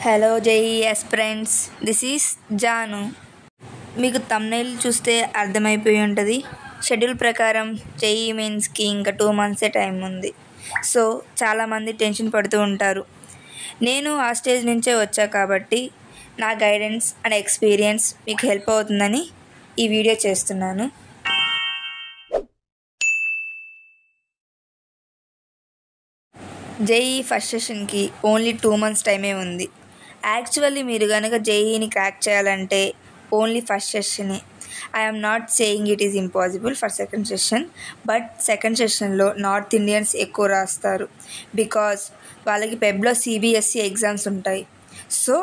Hello JEE aspirants, this is Janu. మీకు thumbnail చూస్తే అర్థమైపోయి ఉంటుంది. షెడ్యూల్ ప్రకారం జేఈ మెయిన్స్కి ఇంకా 2 months టైం ఉంది. సో చాలామంది టెన్షన్ పడుతూ ఉంటారు. నేను ఆ స్టేజ్ నుంచే వచ్చా కాబట్టి నా గైడెన్స్ అండ్ ఎక్స్పీరియన్స్ మీకు హెల్ప్ అవుతుందని ఈ వీడియో చేస్తున్నాను. జేఈ ఫస్ట్ సెషన్కి ఓన్లీ 2 months టైమే ఉంది. యాక్చువల్లీ మీరు కనుక జేఈని క్రాక్ చేయాలంటే ఓన్లీ ఫస్ట్ సెషనే. I'm not saying it is impossible for second session, but second సెషన్లో నార్త్ ఇండియన్స్ ఎక్కువ రాస్తారు బికాజ్ వాళ్ళకి పెబ్లో సిబిఎస్ఈ ఎగ్జామ్స్ ఉంటాయి. సో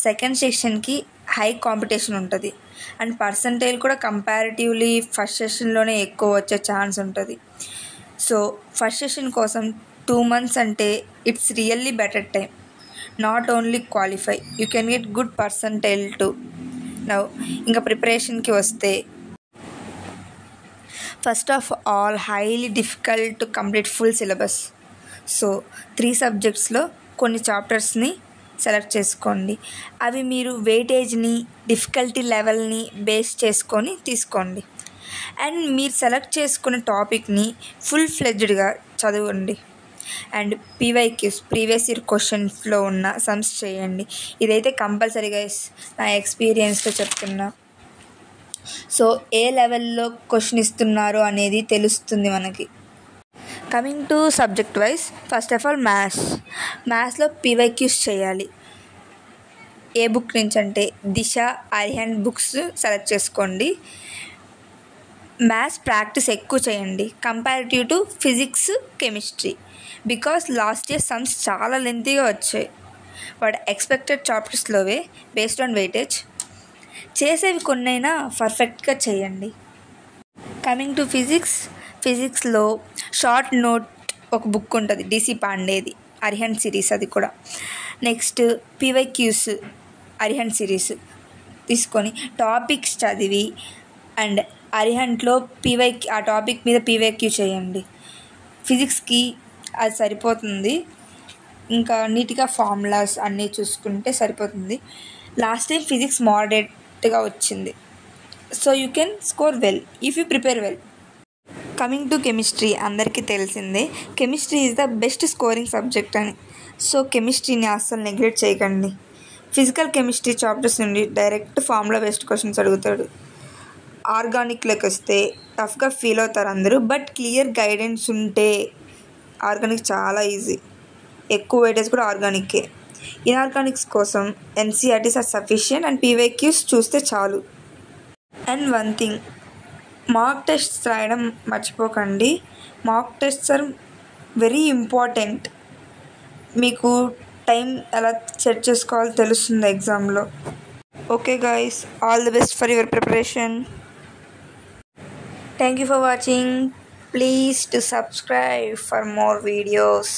సెకండ్ సెషన్కి హై కాంపిటీషన్ ఉంటుంది అండ్ పర్సంటేజ్ కూడా కంపారిటివ్లీ ఫస్ట్ సెషన్లోనే ఎక్కువ వచ్చే ఛాన్స్ ఉంటుంది. సో ఫస్ట్ సెషన్ కోసం 2 months అంటే it's really better time. Not only qualify, you can get good percentile to. Now ఇంకా ప్రిపరేషన్కి వస్తే, first of all highly difficult to complete full syllabus. So 3 subjectsలో కొన్ని చాప్టర్స్ని select చేసుకోండి. అవి మీరు వెయిటేజ్ని, డిఫికల్టీ లెవెల్ని బేస్ చేసుకొని తీసుకోండి. అండ్ మీరు సెలెక్ట్ చేసుకున్న టాపిక్ని ఫుల్ ఫ్లెడ్జ్డ్గా చదవండి. అండ్ పీవైక్యూస్, ప్రీవియస్ ఇయర్ క్వశ్చన్స్లో ఉన్న సమ్స్ చేయండి. ఇదైతే కంపల్సరీగా నా ఎక్స్పీరియన్స్తో చెప్తున్నా. సో ఏ లెవెల్లో క్వశ్చన్ ఇస్తున్నారో అనేది తెలుస్తుంది మనకి. Coming to subject wise, first of all మ్యాథ్స్లో పీవైక్యూస్ చేయాలి. ఏ బుక్ నుంచి అంటే దిశ, అరిహంట్ బుక్స్ సెలెక్ట్ చేసుకోండి. మ్యాథ్స్ ప్రాక్టీస్ ఎక్కువ చేయండి comparative to physics, chemistry. Because last year sums చాలా లెంతీగా వచ్చాయి. బట్ ఎక్స్పెక్టెడ్ చాప్టర్స్లోవే బేస్డ్ ఆన్ వెయిటేజ్. చేసేవి కొన్నైనా పర్ఫెక్ట్గా చేయండి. కమింగ్ టు ఫిజిక్స్లో షార్ట్ నోట్ ఒక బుక్ ఉంటుంది, డిసి పాండేది, అరిహంట్ సిరీస్ అది కూడా. నెక్స్ట్ పీవైక్యూస్, అరిహంట్ సిరీస్ తీసుకొని టాపిక్స్ చదివి అండ్ అరిహంట్లో ఆ టాపిక్ మీద పీవైక్యూ చేయండి. ఫిజిక్స్కి అది సరిపోతుంది. ఇంకా నీట్గా ఫార్ములాస్ అన్నీ చూసుకుంటే సరిపోతుంది. లాస్ట్ టైం ఫిజిక్స్ మోడరేట్గా వచ్చింది. So you can score well if you prepare well. Coming to chemistry, అందరికీ తెలిసిందే chemistry is the best scoring subject అని. సో కెమిస్ట్రీని అస్సలు నెగ్లెక్ట్ చేయకండి. ఫిజికల్ కెమిస్ట్రీ చాప్టర్స్ నుండి డైరెక్ట్ ఫార్ములా బేస్డ్ క్వశ్చన్స్ అడుగుతాడు. ఆర్గానిక్లోకి వస్తే టఫ్గా ఫీల్ అవుతారు అందరూ, బట్ క్లియర్ గైడెన్స్ ఉంటే ఆర్గానిక్ చాలా ఈజీ. ఎక్కువ వెయిటేజ్ కూడా ఆర్గానిక్కే. ఇన్ఆర్గానిక్స్ కోసం NCERTs are sufficient and PYQs చూస్తే చాలు. And one thing, mock tests రాయడం మర్చిపోకండి. Mock tests are very important. మీకు టైం ఎలా సెట్ చేసుకోవాలో తెలుస్తుంది ఎగ్జామ్లో. Okay guys, all the best for your preparation. Thank you for watching. Please to subscribe for more videos.